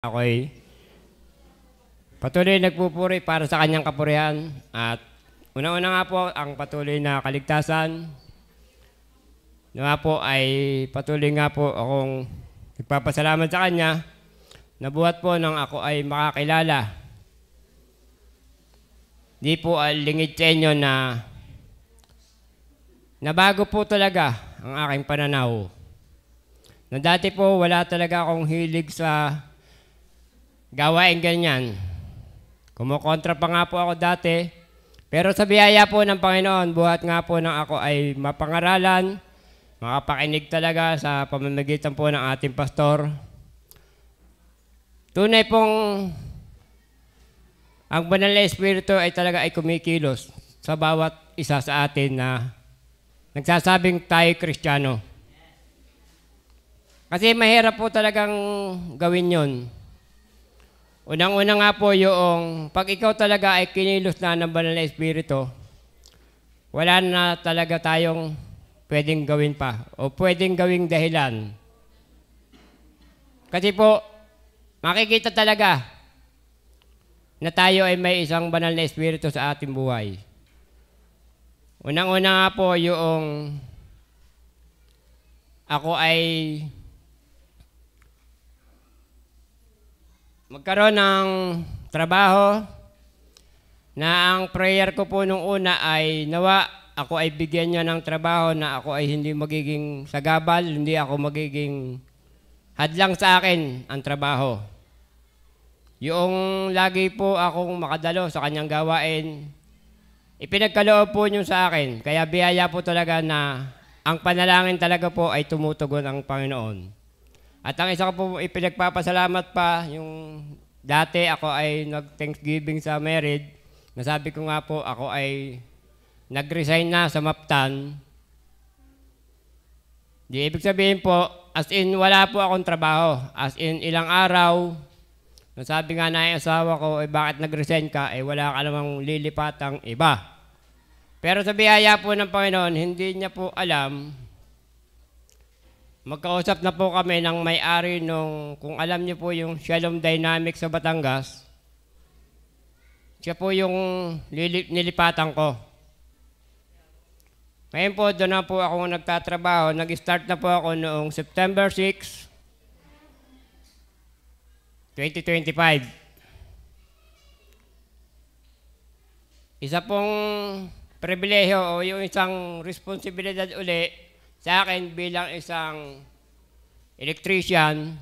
Ako'y patuloy nagpupuri para sa kanyang kapurihan at una-una nga po ang patuloy na kaligtasan. Nga po ay patuloy nga po akong nagpapasalamat sa kanya na buhat po nang ako ay makakilala. Di po lingid sa inyo na nabago po talaga ang aking pananaw. Na dati po wala talaga akong hilig sa gawain ganyan. Kumukontra pa nga po ako dati. Pero sa biyaya po ng Panginoon, buhat nga po nang ako ay mapangaralan, makapakinig talaga sa pamamagitan po ng ating pastor. Tunay pong ang banal na Espiritu ay talaga ay kumikilos sa bawat isa sa atin na nagsasabing tayo Kristiyano. Kasi mahirap po talagang gawin yon. Unang-una nga po yung pag ikaw talaga ay kinilos na ng banal na Espiritu, wala na talaga tayong pwedeng gawin pa o pwedeng gawing dahilan. Kasi po, makikita talaga na tayo ay may isang banal na Espiritu sa ating buhay. Unang-una nga po yung ako ay magkaroon ng trabaho na ang prayer ko po nung una ay nawa ako ay bigyan niya ng trabaho na ako ay hindi magiging sagabal, hindi ako magiging hadlang sa akin ang trabaho. Yung lagi po akong makadalo sa kanyang gawain, ipinagkaloob po niyo sa akin. Kaya biyaya po talaga na ang panalangin talaga po ay tumutugon ang Panginoon. At ang isa ko po ipinagpapasalamat pa, yung dati ako ay nag-Thanksgiving sa married, nasabi ko nga po ako ay nag-resign na sa Maptan. Di ibig sabihin po, as in wala po akong trabaho. As in ilang araw, nasabi nga na yung asawa ko, bakit nag-resign ka? Wala ka namang lilipatang iba. Pero sa biyaya po ng Panginoon, hindi niya po alam. Magkausap na po kami ng may-ari nung, kung alam niyo po yung Shalom Dynamics sa Batangas, siya po yung nilipatan ko. Ngayon po, doon na po ako nagtatrabaho. Nag-start na po ako noong September 6, 2025. Isa pong pribilehiyo o yung isang responsibilidad uli sa akin bilang isang electrician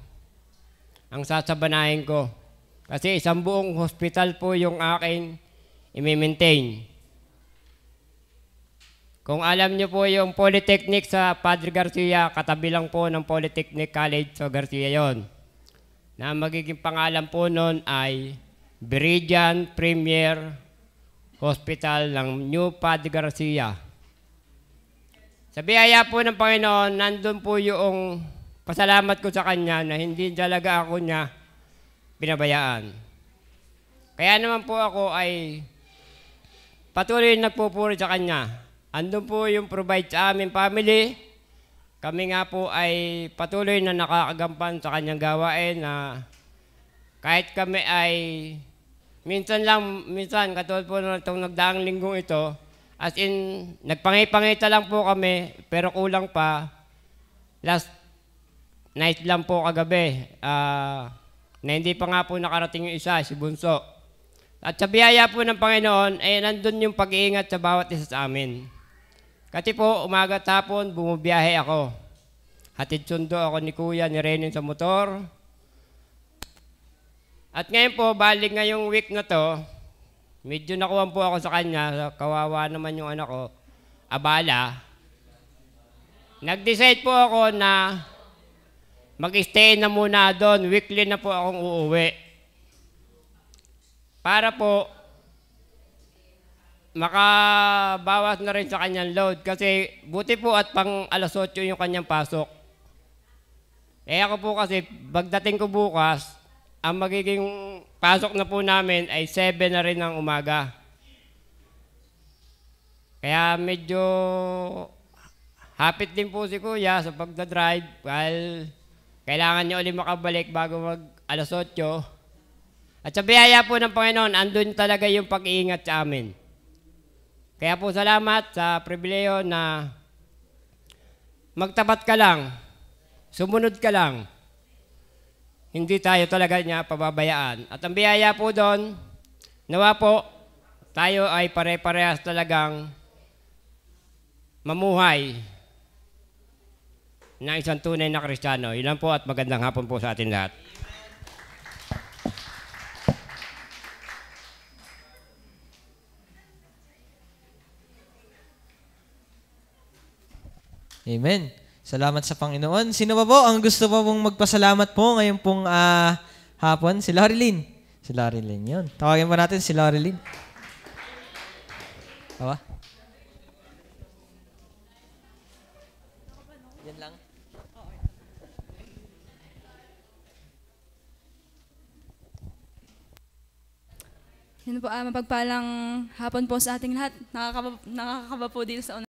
ang sasabanahin ko. Kasi isang buong hospital po yung aking i-maintain. Kung alam niyo po yung Polytechnic sa Padre Garcia, katabi lang po ng Polytechnic College sa Garcia yon. Na magiging pangalan po nun ay Viridian Premier Hospital ng New Padre Garcia. Sa biyaya po ng Panginoon, nandun po yung pasalamat ko sa Kanya na hindi talaga ako niya pinabayaan. Kaya naman po ako ay patuloy nagpupuri sa Kanya. Andun po yung provide sa aming family. Kami nga po ay patuloy na nakakagampan sa Kanyang gawain na kahit kami ay minsan katulad po na itong nagdaang linggong ito, as in, nagpangipangita lang po kami, pero kulang pa. Last night lang po kagabi, na hindi pa nga po nakarating yung isa, si Bunso. At sa biyaya po ng Panginoon, nandun yung pag-iingat sa bawat isa sa amin. Kasi po, umaga at hapon, bumubiyahe ako. Hatid sundo ako ni Kuya, ni Renin sa motor. At ngayon po, balik ngayong week na to, medyo nakuha po ako sa kanya, kawawa naman yung anak ko, abala. Nag-decide po ako na mag-stay na muna doon, weekly na po akong uuwi. Para po, makabawas na rin sa kanyang load. Kasi buti po at pang alas 8 yung kanyang pasok. Ako po kasi, pagdating ko bukas, ang magiging pasok na po namin ay 7 na rin ng umaga. Kaya medyo hapit din po si Kuya sa pagdadrive. Kailangan niya ulit makabalik bago alas 8. At sa biyaya po ng Panginoon, andun talaga yung pag-iingat sa amin. Kaya po salamat sa pribileyo na magtapat ka lang, sumunod ka lang. Hindi tayo talaga niya pababayaan. At ang biyaya po doon, nawa po, tayo ay pare-parehas talagang mamuhay ng isang tunay na Kristiyano. Yun lang po at magandang hapon po sa atin lahat. Amen. Salamat sa Panginoon. Sino ba po ang gusto pa pong magpasalamat po ngayon pong hapon? Si Lorilyn. Si Lorilyn yun. Tawagin pa natin si Lorilyn. Awa? Yan lang. Yun po, mapagpalang hapon po sa ating lahat. Nakakaba po dito sa